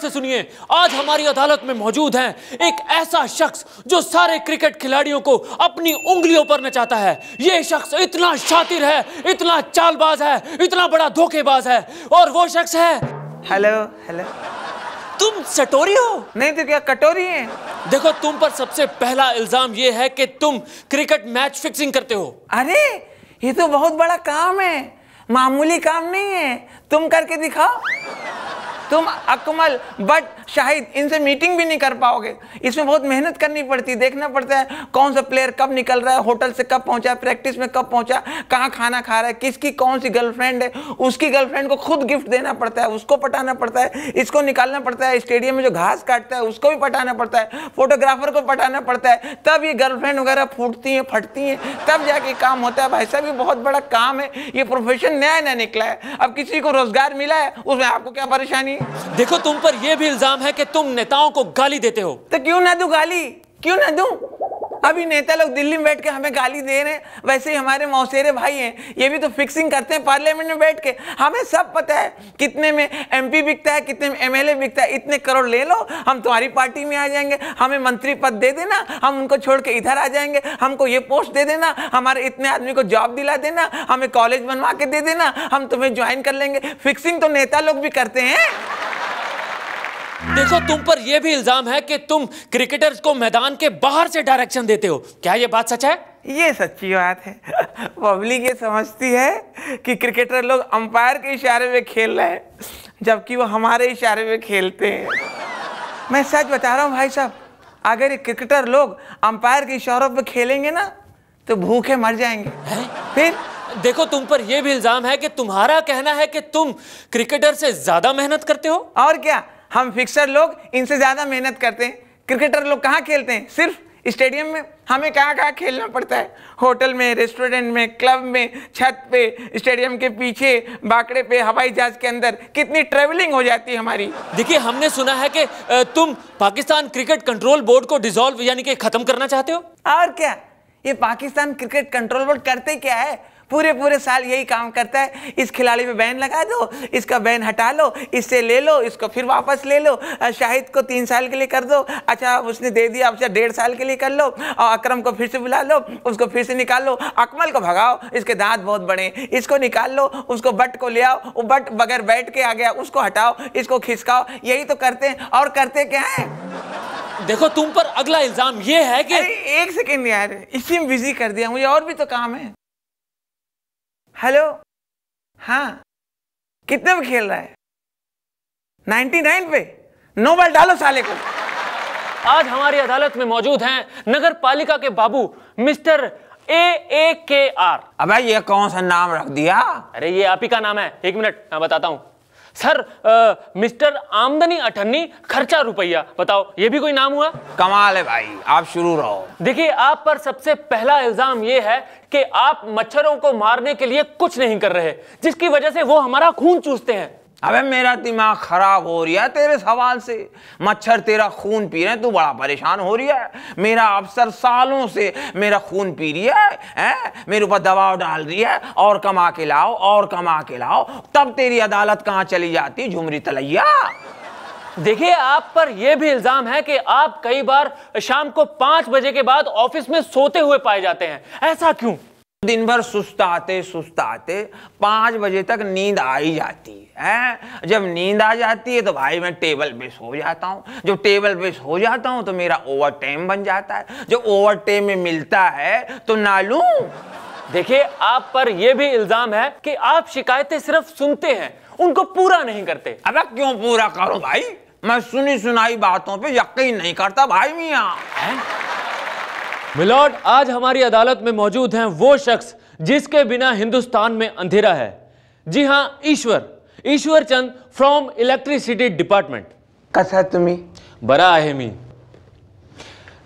से सुनिए, आज हमारी अदालत में मौजूद हैं एक ऐसा शख्स जो सारे क्रिकेट खिलाड़ियों को अपनी उंगलियों पर नचाता है। ये शख्स इतना शातिर है, इतना चालबाज है, इतना बड़ा धोखेबाज है, और वो शख्स है। हेलो हेलो, तुम सटोरी हो? नहीं तो क्या कटोरी है? देखो, तुम पर सबसे पहला इल्जाम ये है कि तुम क्रिकेट मैच फिक्सिंग करते हो। अरे ये तो बहुत बड़ा काम है, मामूली काम नहीं है। तुम करके दिखाओ। तुम अकमल, बट शाहिद, इनसे मीटिंग भी नहीं कर पाओगे। इसमें बहुत मेहनत करनी पड़ती है, देखना पड़ता है कौन सा प्लेयर कब निकल रहा है, होटल से कब पहुंचा, प्रैक्टिस में कब पहुंचा, कहाँ खाना खा रहा है, किसकी कौन सी गर्लफ्रेंड है, उसकी गर्लफ्रेंड को खुद गिफ्ट देना पड़ता है, उसको पटाना पड़ता है, इसको निकालना पड़ता है, स्टेडियम में जो घास काटता है उसको भी पटाना पड़ता है, फोटोग्राफर को पटाना पड़ता है, तब ये गर्लफ्रेंड वगैरह फूटती हैं, फटती हैं, तब जाके काम होता है। भाई साहब, ये बहुत बड़ा काम है, ये प्रोफेशन नया नया निकला है। अब किसी को रोजगार मिला है, उसमें आपको क्या परेशानी है? देखो, तुम पर यह भी इल्जाम है कि तुम नेताओं को गाली देते हो। तो क्यों ना दूं गाली, क्यों ना दूं? अभी नेता लोग दिल्ली में बैठ के हमें गाली दे रहे हैं, वैसे ही हमारे मौसेरे भाई हैं, ये भी तो फिक्सिंग करते हैं पार्लियामेंट में बैठ के। हमें सब पता है कितने में एमपी बिकता है, कितने में एमएलए बिकता है। इतने करोड़ ले लो, हम तुम्हारी पार्टी में आ जाएंगे, हमें मंत्री पद दे देना, हम उनको छोड़ के इधर आ जाएंगे, हमको ये पोस्ट दे देना, हमारे इतने आदमी को जॉब दिला देना, हमें कॉलेज बनवा के दे देना, हम तुम्हें ज्वाइन कर लेंगे। फिक्सिंग तो नेता लोग भी करते हैं। देखो, तुम पर यह भी इल्जाम है कि तुम क्रिकेटर्स को मैदान के बाहर से डायरेक्शन देते हो। क्या यह बात सच है? ये सच्ची बात है। पब्लिक ये समझती है कि क्रिकेटर लोग अंपायर के इशारे में खेल रहे हैं, जबकि वो हमारे इशारे में खेलते हैं। मैं सच बता रहा हूँ भाई साहब, अगर ये क्रिकेटर लोग अंपायर के इशारों पे खेलेंगे ना तो भूखे मर जाएंगे। फिर देखो, तुम पर यह भी इल्जाम है कि तुम्हारा कहना है कि तुम क्रिकेटर से ज्यादा मेहनत करते हो। और क्या, हम फिक्सर लोग इनसे ज्यादा मेहनत करते हैं। क्रिकेटर लोग कहाँ खेलते हैं? सिर्फ स्टेडियम में। हमें कहाँ कहाँ खेलना पड़ता है, होटल में, रेस्टोरेंट में, क्लब में, छत पे, स्टेडियम के पीछे, बाकड़े पे, हवाई जहाज के अंदर, कितनी ट्रेवलिंग हो जाती है हमारी। देखिए, हमने सुना है कि तुम पाकिस्तान क्रिकेट कंट्रोल बोर्ड को डिसॉल्व यानी कि खत्म करना चाहते हो। और क्या, ये पाकिस्तान क्रिकेट कंट्रोल बोर्ड करते क्या है? पूरे साल यही काम करता है। इस खिलाड़ी पे बैन लगा दो, इसका बैन हटा लो, इससे ले लो, इसको फिर वापस ले लो, शाहिद को 3 साल के लिए कर दो, अच्छा उसने दे दिया, अच्छा 1.5 साल के लिए कर लो, और अकरम को फिर से बुला लो, उसको फिर से निकाल लो, अकमल को भगाओ, इसके दांत बहुत बड़े, इसको निकाल लो, उसको बट को ले आओ, वो बट बगैर बैठ के आ गया, उसको हटाओ, इसको खिसकाओ। यही तो करते हैं। और करते क्या है? देखो, तुम पर अगला इल्जाम यह है कि एक सेकेंड यार, इसी में बिजी कर दिया, मुझे और भी तो काम है। हेलो, हाँ, कितने में खेल रहा है? 99 पे। 9 बॉल डालो साले को। आज हमारी अदालत में मौजूद हैं नगर पालिका के बाबू मिस्टर AAKR। अबे ये कौन सा नाम रख दिया? अरे ये आप ही का नाम है। 1 मिनट, मैं बताता हूं सर। मिस्टर आमदनी अठन्नी, खर्चा रुपया। बताओ, ये भी कोई नाम हुआ? कमाल है भाई, आप शुरू रहो। देखिए, आप पर सबसे पहला इल्जाम ये है कि आप मच्छरों को मारने के लिए कुछ नहीं कर रहे, जिसकी वजह से वो हमारा खून चूसते हैं। अबे मेरा दिमाग खराब हो रहा है तेरे सवाल से। मच्छर तेरा खून पी रहे हैं, तू बड़ा परेशान हो रही है। मेरा अफसर सालों से मेरा खून पी रही है, मेरे ऊपर दबाव डाल रही है, और कमा के लाओ, और कमा के लाओ। तब तेरी अदालत कहाँ चली जाती, झुमरी तलैया। देखिए, आप पर यह भी इल्जाम है कि आप कई बार शाम को 5 बजे के बाद ऑफिस में सोते हुए पाए जाते हैं। ऐसा क्यों? दिन भर सुस्ताते 5 बजे तक नींद आ ही जाती है। जब नींद आ जाती है तो भाई मैं टेबल पे सो जाता हूँ। जब टेबल पे सो जाता हूँ तो मेरा ओवर टाइम बन जाता है। जो ओवर टाइम में मिलता है तो ना लूं। देखिए, आप पर यह भी इल्जाम है कि आप शिकायतें सिर्फ सुनते हैं, उनको पूरा नहीं करते। अब क्यों पूरा करूं भाई? मैं सुनी सुनाई बातों पे यकीन नहीं करता भाई मियां। मिलॉर्ड, आज हमारी अदालत में मौजूद हैं वो शख्स जिसके बिना हिंदुस्तान में अंधेरा है। जी हां, ईश्वर चंद फ्रॉम इलेक्ट्रिसिटी डिपार्टमेंट। कसा तुम्ही? बड़ा है मी।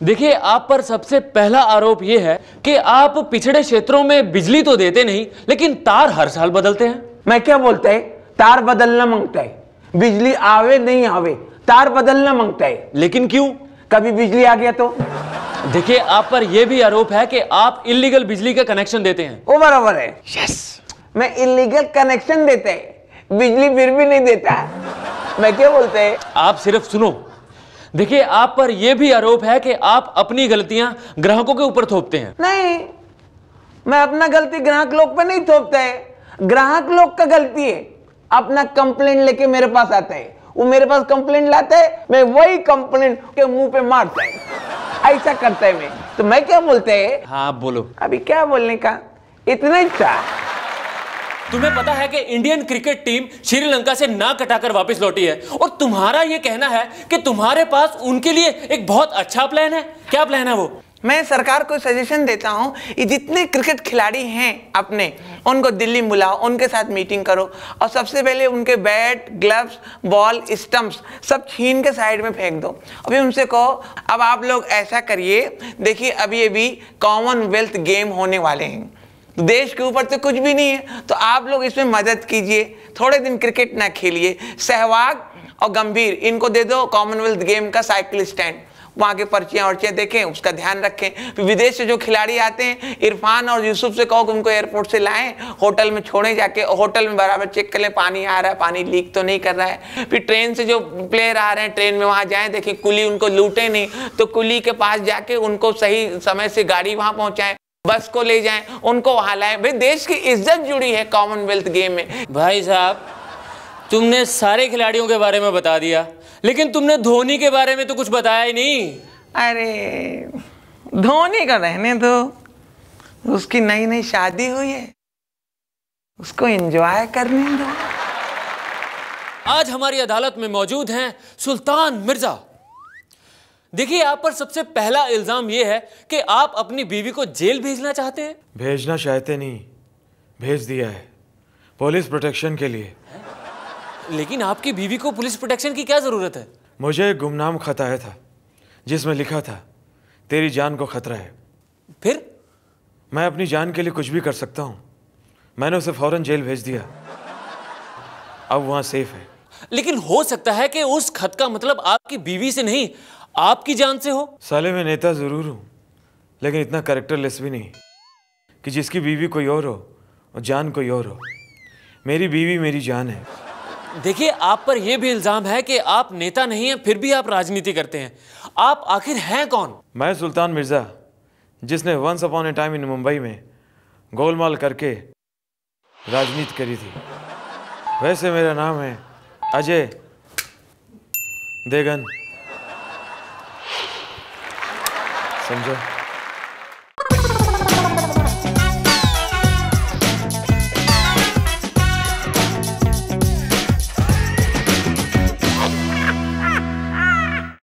देखिए, आप पर सबसे पहला आरोप यह है कि आप पिछड़े क्षेत्रों में बिजली तो देते नहीं, लेकिन तार हर साल बदलते हैं। मैं क्या बोलता है? तार बदलना मांगता है, बिजली आवे नहीं आवे, तार बदलना मांगता है। लेकिन क्यों? कभी बिजली आ गया तो। देखिए, आप पर यह भी आरोप है कि आप इल्लीगल बिजली का कनेक्शन देते हैं। वो बराबर है। यस, मैं इल्लीगल कनेक्शन देता है, बिजली फिर भी नहीं देता। मैं क्या बोलते हैं? आप सिर्फ सुनो। देखिए, आप पर यह भी आरोप है कि आप अपनी गलतियां ग्राहकों के ऊपर थोपते हैं। नहीं, मैं अपना गलती ग्राहक लोग पे नहीं थोपता है, ग्राहक लोग का गलती है। अपना कंप्लेंट लेके मेरे पास आता है, वो मेरे पास कंप्लेंट लाता है, मैं वही कंप्लेंट के मुंह पे मारता है, ऐसा करता है मैं। तो मैं क्या बोलते हैं? हाँ बोलो। अभी क्या बोलने का, इतना ही था। तुम्हें पता है कि इंडियन क्रिकेट टीम श्रीलंका से ना कटाकर वापस लौटी है, और तुम्हारा यह कहना है कि तुम्हारे पास उनके लिए एक बहुत अच्छा प्लान है। क्या प्लान है वो? मैं सरकार को सजेशन देता हूं कि जितने क्रिकेट खिलाड़ी हैं अपने, उनको दिल्ली बुलाओ, उनके साथ मीटिंग करो, और सबसे पहले उनके बैट, ग्लव्स, बॉल, स्टंप्स सब छीन के साइड में फेंक दो। अभी उनसे कहो, अब आप लोग ऐसा करिए, देखिए अभी कॉमनवेल्थ गेम होने वाले हैं, तो देश के ऊपर तो कुछ भी नहीं है, तो आप लोग इसमें मदद कीजिए, थोड़े दिन क्रिकेट ना खेलिए। सहवाग और गंभीर इनको दे दो कॉमनवेल्थ गेम का साइकिल स्टैंड, वहाँ के पर्चियाँ वर्चियाँ देखें, उसका ध्यान रखें। फिर विदेश से जो खिलाड़ी आते हैं, इरफान और यूसुफ से कहो कि उनको एयरपोर्ट से लाएं, होटल में छोड़ें, जाके होटल में बराबर चेक कर लें पानी आ रहा है, पानी लीक तो नहीं कर रहा है। फिर ट्रेन से जो प्लेयर आ रहे हैं, ट्रेन में वहाँ जाएँ, देखें कुली उनको लूटे नहीं, तो कुली के पास जाके उनको सही समय से गाड़ी वहाँ पहुँचाएं, बस को ले जाएं, उनको वहाँ लाएं। भाई देश की इज्जत जुड़ी है कॉमनवेल्थ गेम में। भाई साहब, तुमने सारे खिलाड़ियों के बारे में बता दिया, लेकिन तुमने धोनी के बारे में तो कुछ बताया ही नहीं। अरे धोनी का रहने दो, उसकी नई नई शादी हुई है, उसको एंजॉय करने दो। आज हमारी अदालत में मौजूद हैं सुल्तान मिर्जा। देखिए, आप पर सबसे पहला इल्जाम यह है कि आप अपनी बीवी को जेल भेजना चाहते हैं। भेजना चाहते नहीं, भेज दिया है, पुलिस प्रोटेक्शन के लिए। लेकिन आपकी बीवी को पुलिस प्रोटेक्शन की क्या जरूरत है? मुझे एक गुमनाम खत आया था जिसमें लिखा था तेरी जान को खतरा है। फिर? मैं अपनी जान के लिए कुछ भी कर सकता हूँ। मैंने उसे फौरन जेल भेज दिया, अब वहाँ सेफ है। लेकिन हो सकता है कि उस खत का मतलब आपकी बीवी से नहीं, आपकी जान से हो। साले में नेता जरूर हूँ, लेकिन इतना कैरेक्टरलेस भी नहीं कि जिसकी बीवी कोई और हो और जान कोई और हो। मेरी बीवी मेरी जान है। देखिए, आप पर यह भी इल्जाम है कि आप नेता नहीं हैं, फिर भी आप राजनीति करते हैं। आप आखिर हैं कौन? मैं सुल्तान मिर्जा, जिसने once upon a time in Mumbai में गोलमाल करके राजनीति करी थी। वैसे मेरा नाम है अजय देवगन, समझो।